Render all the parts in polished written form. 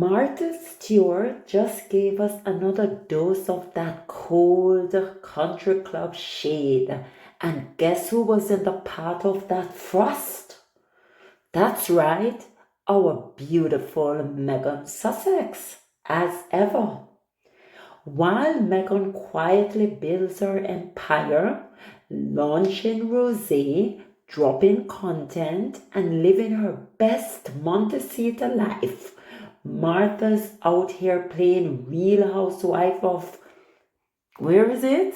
Martha Stewart just gave us another dose of that cold country club shade. And guess who was in the part of that frost? That's right, our beautiful Meghan Sussex, as ever. While Meghan quietly builds her empire, launching rosé, dropping content, and living her best Montecito life, Martha's out here playing Real Housewife of, where is it?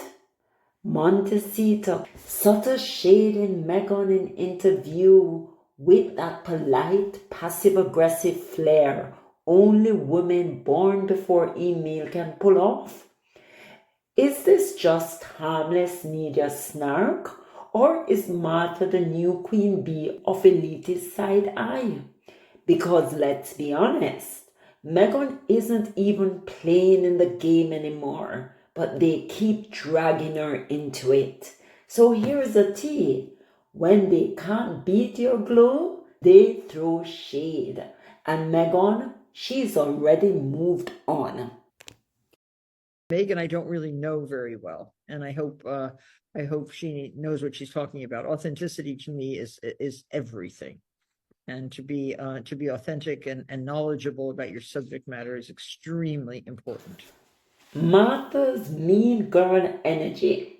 Montecito. Subtle shade in Meghan in interview with that polite, passive-aggressive flair only women born before email can pull off. Is this just harmless media snark, or is Martha the new queen bee of elitist side eye? Because let's be honest, Meghan isn't even playing in the game anymore, but they keep dragging her into it. So here's the tea. When they can't beat your glow, they throw shade. And Meghan, she's already moved on. Meghan, I don't really know very well, and I hope she knows what she's talking about. Authenticity to me is everything, and to be authentic and knowledgeable about your subject matter is extremely important. Martha's mean girl energy.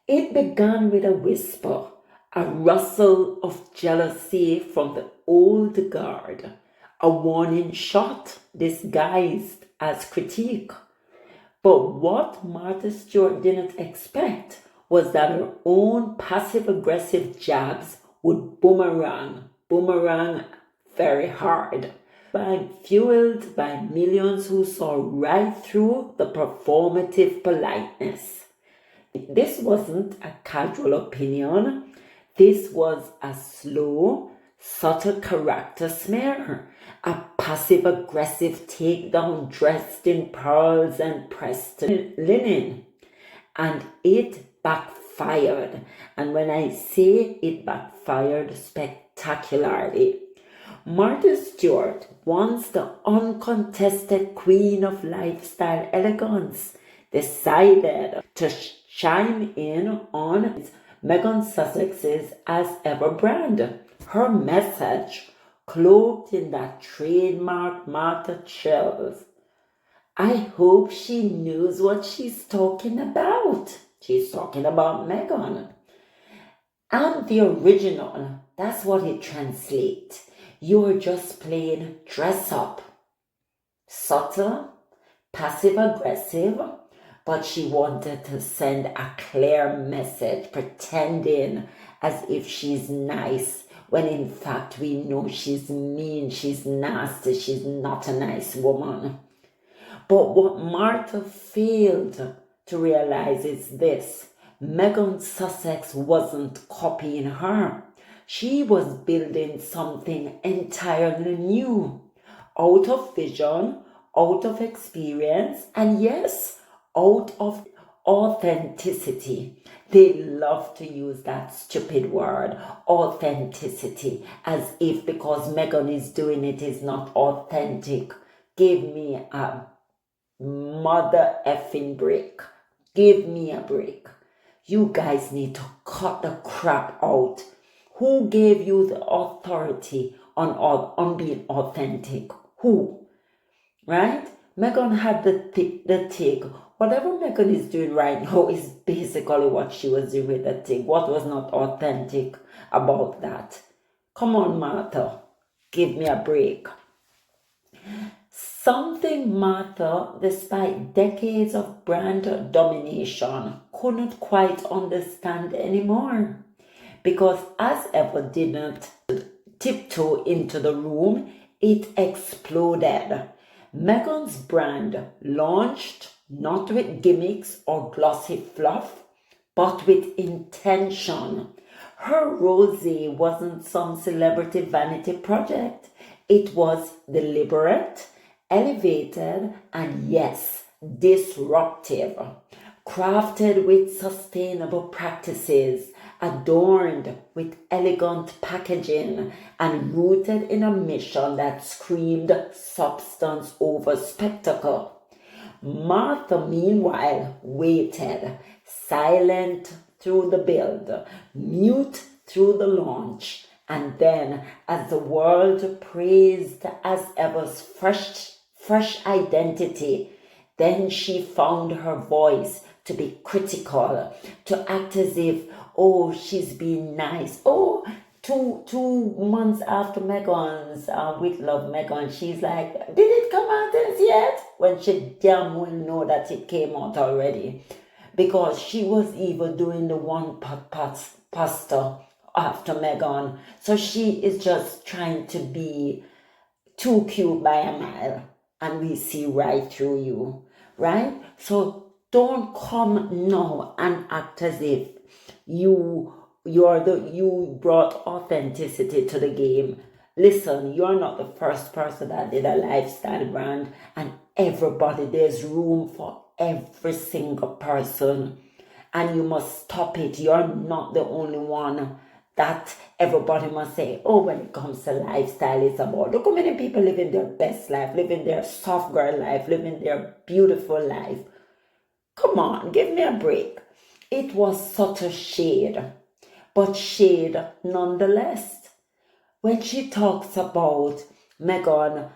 It began with a whisper, a rustle of jealousy from the old guard, a warning shot disguised as critique. But what Martha Stewart didn't expect was that her own passive-aggressive jabs would boomerang very hard, fueled by millions who saw right through the performative politeness. This wasn't a casual opinion. This was a slow, subtle character smear, a passive-aggressive takedown dressed in pearls and pressed linen. And it backfired. And when I say it backfired spectacularly, Martha Stewart, once the uncontested queen of lifestyle elegance, decided to chime in on Meghan Sussex's as ever brand. Her message, cloaked in that trademark Martha chills. I hope she knows what she's talking about. She's talking about Meghan. I'm the original. That's what it translates. You're just playing dress up. Subtle, passive aggressive, but she wanted to send a clear message, pretending as if she's nice, when in fact we know she's mean, she's nasty, she's not a nice woman. But what Martha failed to realize is this: Meghan Sussex wasn't copying her. She was building something entirely new, out of vision, out of experience, and yes, out of authenticity. They love to use that stupid word, authenticity, as if because Meghan is doing it is not authentic. Give me a mother effing break. Give me a break. You guys need to cut the crap out. Who gave you the authority on being authentic? Who? Right? Meghan had the tick. Whatever Meghan is doing right now is basically what she was doing with the tick. What was not authentic about that? Come on, Martha. Give me a break. Something Martha, despite decades of brand domination, couldn't quite understand anymore. Because as ever didn't tiptoe into the room, it exploded. Meghan's brand launched not with gimmicks or glossy fluff, but with intention. Her rosé wasn't some celebrity vanity project. It was deliberate, elevated, and yes, disruptive. Crafted with sustainable practices adorned with elegant packaging and rooted in a mission that screamed substance over spectacle. Martha, meanwhile, waited, silent through the build, mute through the launch, and then, as the world praised as ever's fresh identity, then she found her voice to be critical, to act as if, oh, she's being nice. Oh, two months after Meghan's with love Meghan, she's like, did it come out as yet? When she damn well know that it came out already, because she was even doing the one pasta after Meghan. So she is just trying to be too cute by a mile, and we see right through you, right? So don't come now and act as if you brought authenticity to the game. Listen, you're not the first person that did a lifestyle brand, and everybody, there's room for every single person, and you must stop it. You're not the only one that everybody must say, oh, when it comes to lifestyle, it's about, look how many people living their best life, living their soft girl life, living their beautiful life. Come on, give me a break. It was such a shade, but shade nonetheless. When she talks about Meghan,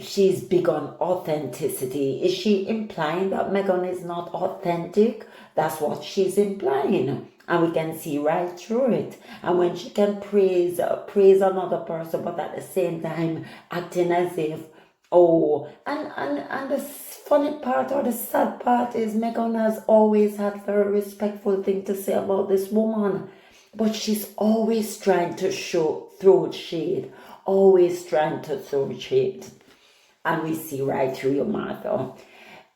she's big on authenticity. Is she implying that Meghan is not authentic? That's what she's implying. And we can see right through it. And when she can praise another person, but at the same time acting as if, oh, and the funny part or the sad part is Meghan has always had very respectful thing to say about this woman. But she's always trying to throw shade. Always trying to throw shade. And we see right through your Martha.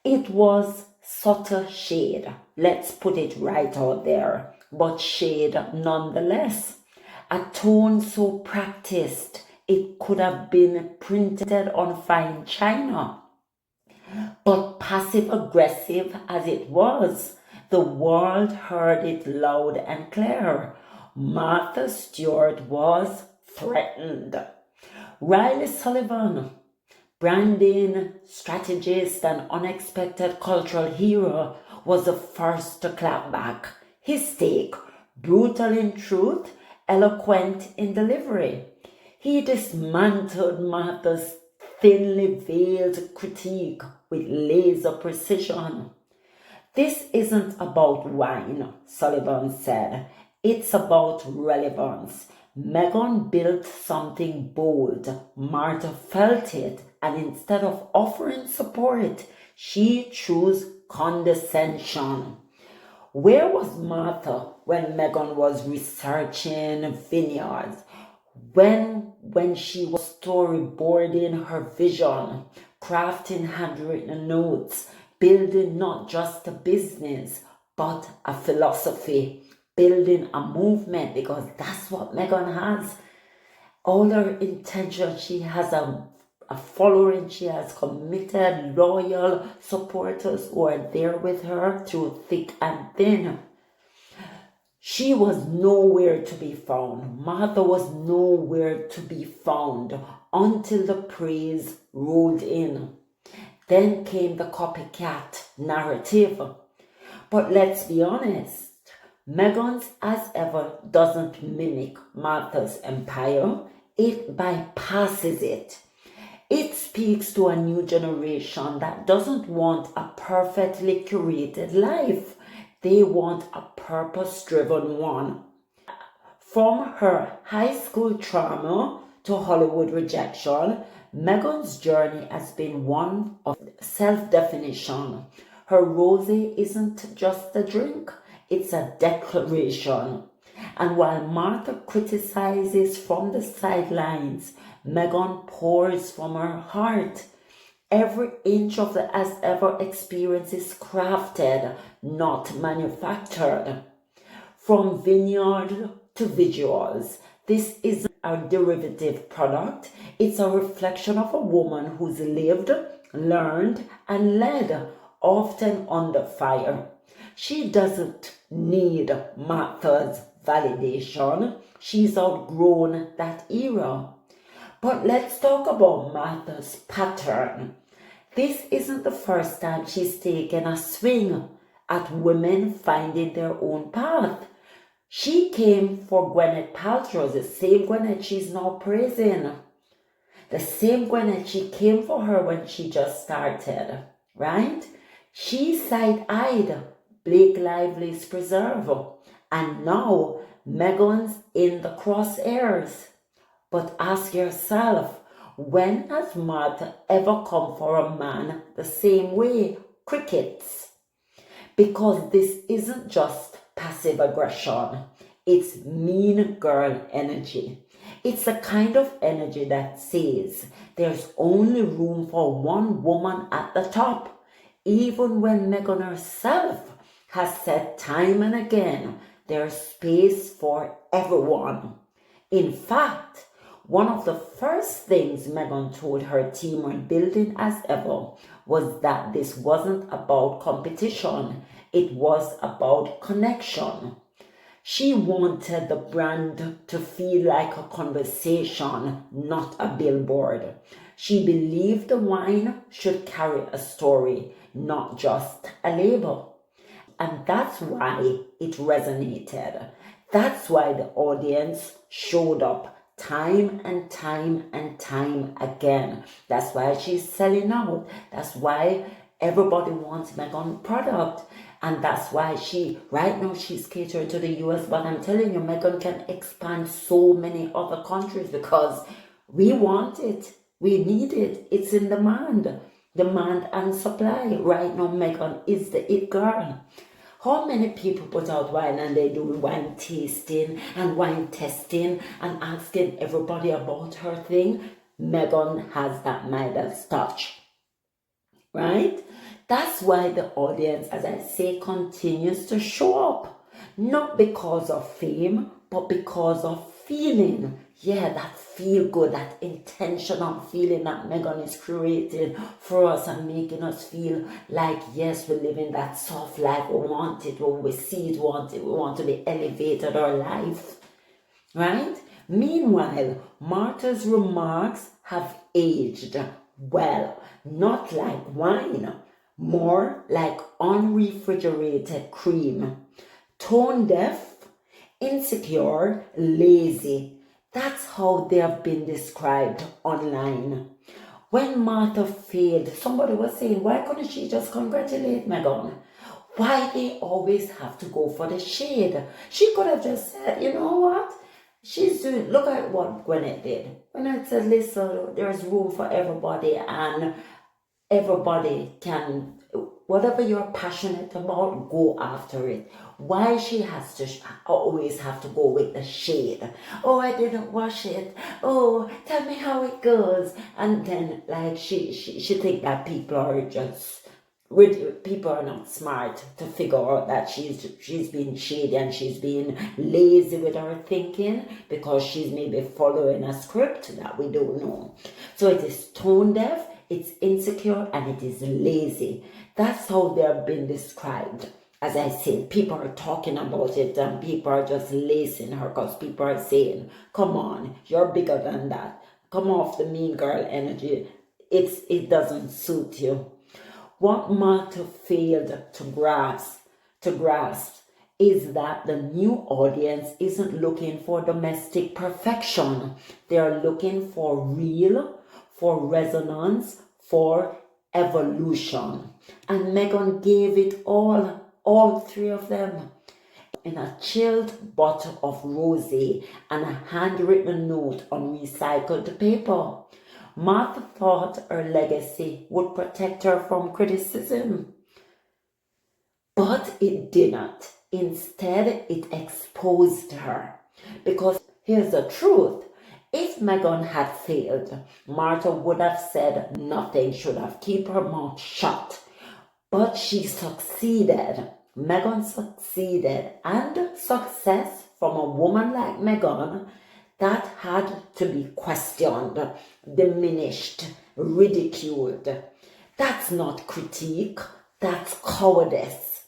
It was subtle shade. Let's put it right out there. But shade nonetheless. A tone so practiced, it could have been printed on fine china. But passive-aggressive as it was, the world heard it loud and clear. Martha Stewart was threatened. Riley Sullivan, branding strategist and unexpected cultural hero, was the first to clap back. His take, brutal in truth, eloquent in delivery. He dismantled Martha's thinly veiled critique with laser precision. This isn't about wine, Sullivan said. It's about relevance. Meghan built something bold. Martha felt it, and instead of offering support, she chose condescension. Where was Martha when Meghan was researching vineyards? When she was storyboarding her vision, crafting handwritten notes, building not just a business, but a philosophy, building a movement, because that's what Meghan has. All her intention, she has a following, she has committed, loyal supporters who are there with her through thick and thin. She was nowhere to be found. Martha was nowhere to be found until the praise rolled in. Then came the copycat narrative. But let's be honest, Meghan's as ever doesn't mimic Martha's empire. It bypasses it. It speaks to a new generation that doesn't want a perfectly curated life. They want a purpose-driven one. From her high school trauma to Hollywood rejection, Meghan's journey has been one of self-definition. Her rosé isn't just a drink, it's a declaration. And while Martha criticizes from the sidelines, Meghan pours from her heart. Every inch of the as ever experience is crafted, not manufactured. From vineyard to visuals, this isn't a derivative product. It's a reflection of a woman who's lived, learned, and led, often under fire. She doesn't need Martha's validation. She's outgrown that era. But let's talk about Martha's pattern. This isn't the first time she's taken a swing at women finding their own path. She came for Gwyneth Paltrow, the same Gwyneth she's now praising. The same Gwyneth she came for her when she just started, right? She side-eyed Blake Lively's Preserve, and now Meghan's in the crosshairs. But ask yourself, when has Martha ever come for a man the same way? Crickets. Because this isn't just passive aggression, it's mean girl energy. It's a kind of energy that says there's only room for one woman at the top, even when Meghan herself has said time and again there's space for everyone. In fact, one of the first things Meghan told her team when building as ever was that this wasn't about competition, it was about connection. She wanted the brand to feel like a conversation, not a billboard. She believed the wine should carry a story, not just a label. And that's why it resonated. That's why the audience showed up time and time and time again. That's why she's selling out. That's why everybody wants Meghan product. And that's why right now she's catering to the US. But I'm telling you, Meghan can expand so many other countries because we want it. We need it. It's in demand. Demand and supply. Right now, Meghan is the it girl. How many people put out wine and they do wine tasting and wine testing and asking everybody about her thing? Meghan has that Midas touch, right? That's why the audience, as I say, continues to show up. Not because of fame, but because of feeling. Yeah, that feel good, that intentional feeling that Meghan is creating for us and making us feel like, yes, we're living that soft life. We want it, when we see it, we want to be elevated our life, right? Meanwhile, Martha's remarks have aged well, not like wine, more like unrefrigerated cream. Tone deaf, insecure, lazy. That's how they have been described online. When Martha failed, somebody was saying, why couldn't she just congratulate Meghan? Why they always have to go for the shade? She could have just said, you know what? Look at what Gwyneth did. Gwyneth said, listen, there's room for everybody and everybody can, whatever you're passionate about, go after it. Why she has to always have to go with the shade? Oh, I didn't wash it. Oh, tell me how it goes. And then like she think that people are not smart to figure out that she's being shady and she's being lazy with her thinking because she's maybe following a script that we don't know. So it is tone deaf, it's insecure, and it is lazy. That's how they have been described. As I said, people are talking about it and people are just lacing her because people are saying, come on, you're bigger than that. Come off the mean girl energy. It doesn't suit you. What Martha failed to grasp is that the new audience isn't looking for domestic perfection. They are looking for real, for resonance, for evolution. And Meghan gave it all three of them. In a chilled bottle of rosé and a handwritten note on recycled paper. Martha thought her legacy would protect her from criticism. But it didn't. Instead, it exposed her. Because here's the truth. If Meghan had failed, Martha would have said nothing, should have kept her mouth shut. But she succeeded. Meghan succeeded, and success from a woman like Meghan that had to be questioned, diminished, ridiculed. That's not critique, that's cowardice.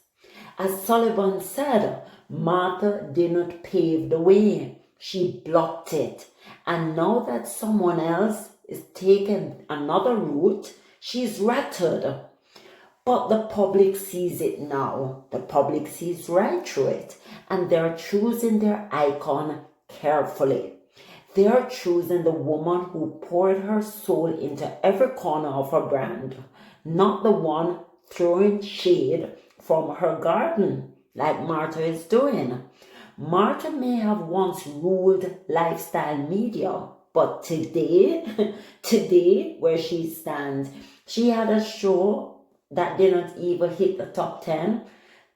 As Sullivan said, Martha did not pave the way, she blocked it. And now that someone else is taking another route, she's rattled. But the public sees it now. The public sees right through it. And they're choosing their icon carefully. They're choosing the woman who poured her soul into every corner of her brand, not the one throwing shade from her garden like Martha is doing. Martha may have once ruled lifestyle media, but today where she stands, she had a show that didn't even hit the top 10.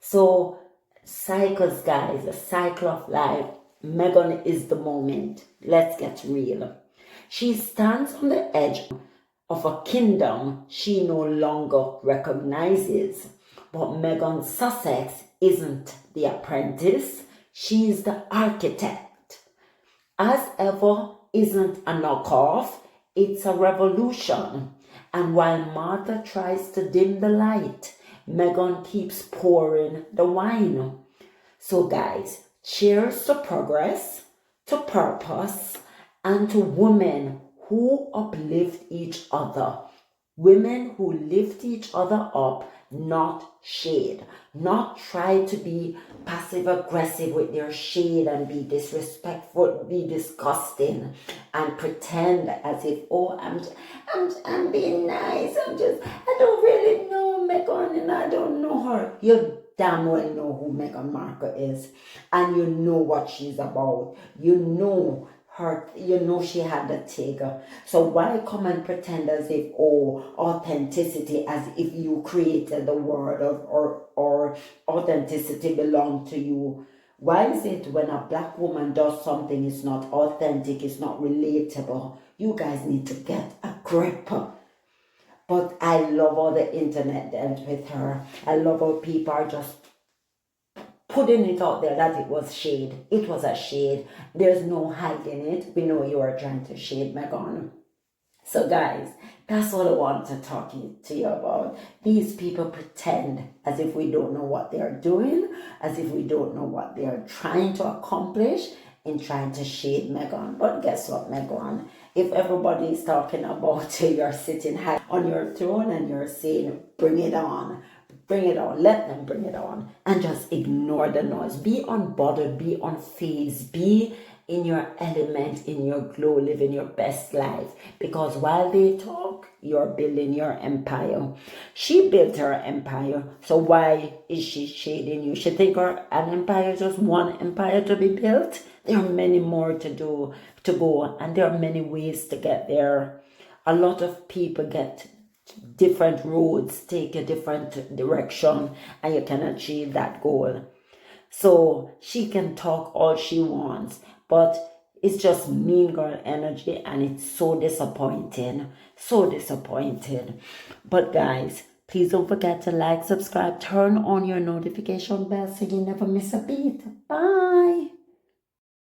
So cycles, guys, a cycle of life. Meghan is the moment. Let's get real. She stands on the edge of a kingdom she no longer recognizes. But Meghan Sussex isn't the apprentice, she's the architect. As ever isn't a knockoff, it's a revolution. And while Martha tries to dim the light, Meghan keeps pouring the wine. So guys, cheers to progress, to purpose, and to women who uplift each other. Women who lift each other up, not shade. Not try to be passive aggressive with their shade and be disrespectful, be disgusting, and pretend as if, oh, I'm being nice. I don't really know Meghan and I don't know her. You damn well know who Meghan Markle is, and you know what she's about. You know her, you know she had the tiger. So why come and pretend as if, oh, authenticity, as if you created the word or authenticity belonged to you? Why is it when a black woman does something, it's not authentic, it's not relatable? You guys need to get a grip. But I love how the internet dealt with her. I love how people are just putting it out there that it was shade. It was a shade. There's no hiding it. We know you are trying to shade Meghan. So guys, that's all I want to talk to you about. These people pretend as if we don't know what they're doing, as if we don't know what they're trying to accomplish in trying to shade Meghan. But guess what, Meghan? If everybody is talking about you're sitting high on your throne and you're saying, bring it on, let them bring it on, and just ignore the noise. Be unbothered, be unfazed, be in your element, in your glow, living your best life. Because while they talk, you're building your empire. She built her empire, so why is she shading you? She think an empire is just one empire to be built. There are many more to go, and there are many ways to get there. A lot of people get different roads, take a different direction, and you can achieve that goal. So she can talk all she wants, but it's just mean girl energy, and it's so disappointing. But guys, please don't forget to like, subscribe, turn on your notification bell so you never miss a beat. Bye.